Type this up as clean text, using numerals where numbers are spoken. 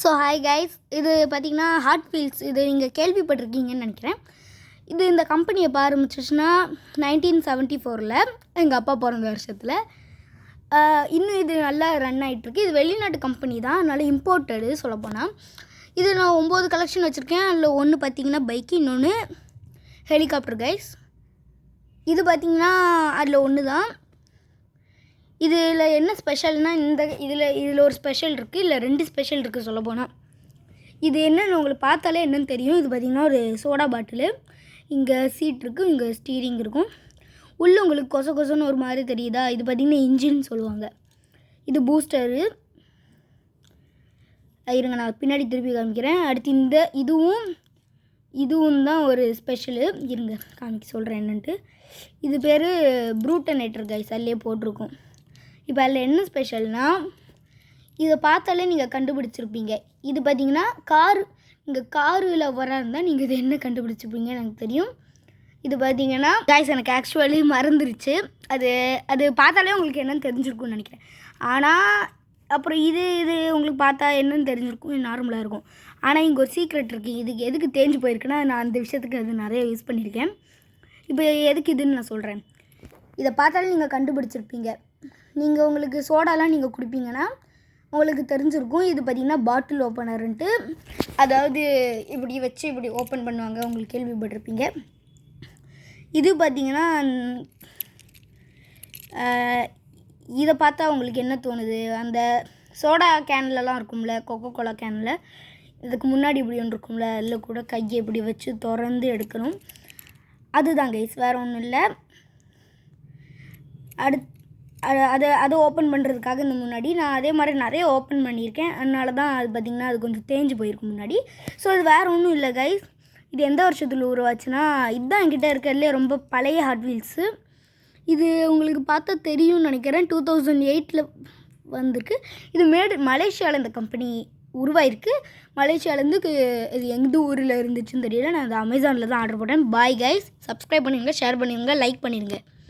So hi guys, இது பார்த்திங்கன்னா hot wheels. இது நீங்கள் கேள்விப்பட்டிருக்கீங்கன்னு நினைக்கிறேன். இது இந்த கம்பெனி எப்போ ஆரம்பிச்சிச்சுன்னா 1974 எங்கள் அப்பா பிறந்த வருஷத்தில். இன்னும் இது நல்லா ரன் ஆகிட்டுருக்கு. இது வெளிநாட்டு கம்பெனி தான், அதனால் இம்போர்ட்டடு சொல்லப்போனால். இது நான் 9 கலெக்ஷன் வச்சுருக்கேன். அதில் ஒன்று பார்த்திங்கன்னா பைக்கு, இன்னொன்று ஹெலிகாப்டர் கைஸ். இது பார்த்திங்கன்னா அதில் ஒன்று தான். இதில் என்ன ஸ்பெஷல்னால் இதில் ஒரு ஸ்பெஷல் இருக்குது, இல்லை 2 ஸ்பெஷல் இருக்குது சொல்லப்போனால். இது என்னென்னு உங்களுக்கு பார்த்தாலே என்னென்னு தெரியும். இது பார்த்திங்கன்னா ஒரு சோடா பாட்டிலு. இங்கே சீட் இருக்குது, இங்கே ஸ்டீரிங் இருக்கும். உள்ளே உங்களுக்கு கொசன்னு ஒரு மாதிரி தெரியுதா? இது பார்த்திங்கன்னா இன்ஜின் சொல்லுவாங்க. இது பூஸ்டரு. இருங்க, நான் பின்னாடி திருப்பி காமிக்கிறேன். அடுத்து இதுவும் தான் ஒரு ஸ்பெஷலு. இருங்க காமிக்க சொல்கிறேன் என்னன்ட்டு. இது பேர் ப்ரூட்டனேட்டர் கைஸ், அதிலே போட்டிருக்கோம். இப்போ அதில் என்ன ஸ்பெஷல்னால், இதை பார்த்தாலே நீங்கள் கண்டுபிடிச்சிருப்பீங்க. இது பார்த்திங்கன்னா நீங்கள் காரில் வர இருந்தால் நீங்கள் இதை என்ன கண்டுபிடிச்சிருப்பீங்கன்னு எனக்கு தெரியும். இது பார்த்திங்கன்னா கைஸ், எனக்கு ஆக்சுவலி மறந்துருச்சு. அது பார்த்தாலே உங்களுக்கு என்னென்னு தெரிஞ்சிருக்கும்னு நினைக்கிறேன். ஆனால் அப்புறம் இது உங்களுக்கு பார்த்தா என்னென்னு தெரிஞ்சிருக்கும், நார்மலாக இருக்கும். ஆனால் இங்கே ஒரு சீக்ரெட் இருக்குது. இதுக்கு எதுக்கு தேஞ்சு போயிருக்குன்னா, நான் அந்த விஷயத்துக்கு அது நிறைய யூஸ் பண்ணியிருக்கேன். இப்போ எதுக்கு இதுன்னு நான் சொல்கிறேன். இதை பார்த்தாலே நீங்கள் கண்டுபிடிச்சிருப்பீங்க. நீங்கள் உங்களுக்கு சோடாலாம் நீங்கள் குடிப்பீங்கன்னா உங்களுக்கு தெரிஞ்சிருக்கும். இது பார்த்திங்கன்னா பாட்டில் ஓப்பனருன்ட்டு, அதாவது இப்படி வச்சு இப்படி ஓப்பன் பண்ணுவாங்க, உங்களுக்கு கேள்விப்பட்டிருப்பீங்க. இது பார்த்திங்கன்னா இதை பார்த்தா உங்களுக்கு என்ன தோணுது? அந்த சோடா கேன்லலாம் இருக்கும்ல, கொக்கோ கோலா கேனில், இதுக்கு முன்னாடி இப்படி ஒன்று இருக்கும்ல, அதில் கூட கையை இப்படி வச்சு திறந்து எடுக்கணும். அதுதான் கைஸ், வேறு ஒன்றும் இல்லை. அதை ஓப்பன் பண்ணுறதுக்காக இந்த முன்னாடி நான் அதே மாதிரி நிறைய ஓப்பன் பண்ணியிருக்கேன். அதனால தான் அது பார்த்திங்கன்னா அது கொஞ்சம் தேஞ்சு போயிருக்கும் முன்னாடி. ஸோ இது வேறு ஒன்றும் இல்லை கைஸ். இது எந்த வருஷத்தில் உருவாச்சுன்னா, இதுதான் என்கிட்ட இருக்கிறதுலே ரொம்ப பழைய ஹாட் வீல்ஸு. இது உங்களுக்கு பார்த்தா தெரியும்னு நினைக்கிறேன். 2008 வந்திருக்கு. இது மலேசியாவில் இந்த கம்பெனி உருவாயிருக்கு. மலேசியாவிலேருந்து இது எந்த ஊரில் இருந்துச்சுன்னு தெரியல. நான் அது அமேசானில் தான் ஆர்டர் போட்டேன். பாய் கைஸ், சப்ஸ்கிரைப் பண்ணிடுங்க, ஷேர் பண்ணிடுங்க, லைக் பண்ணிடுங்க.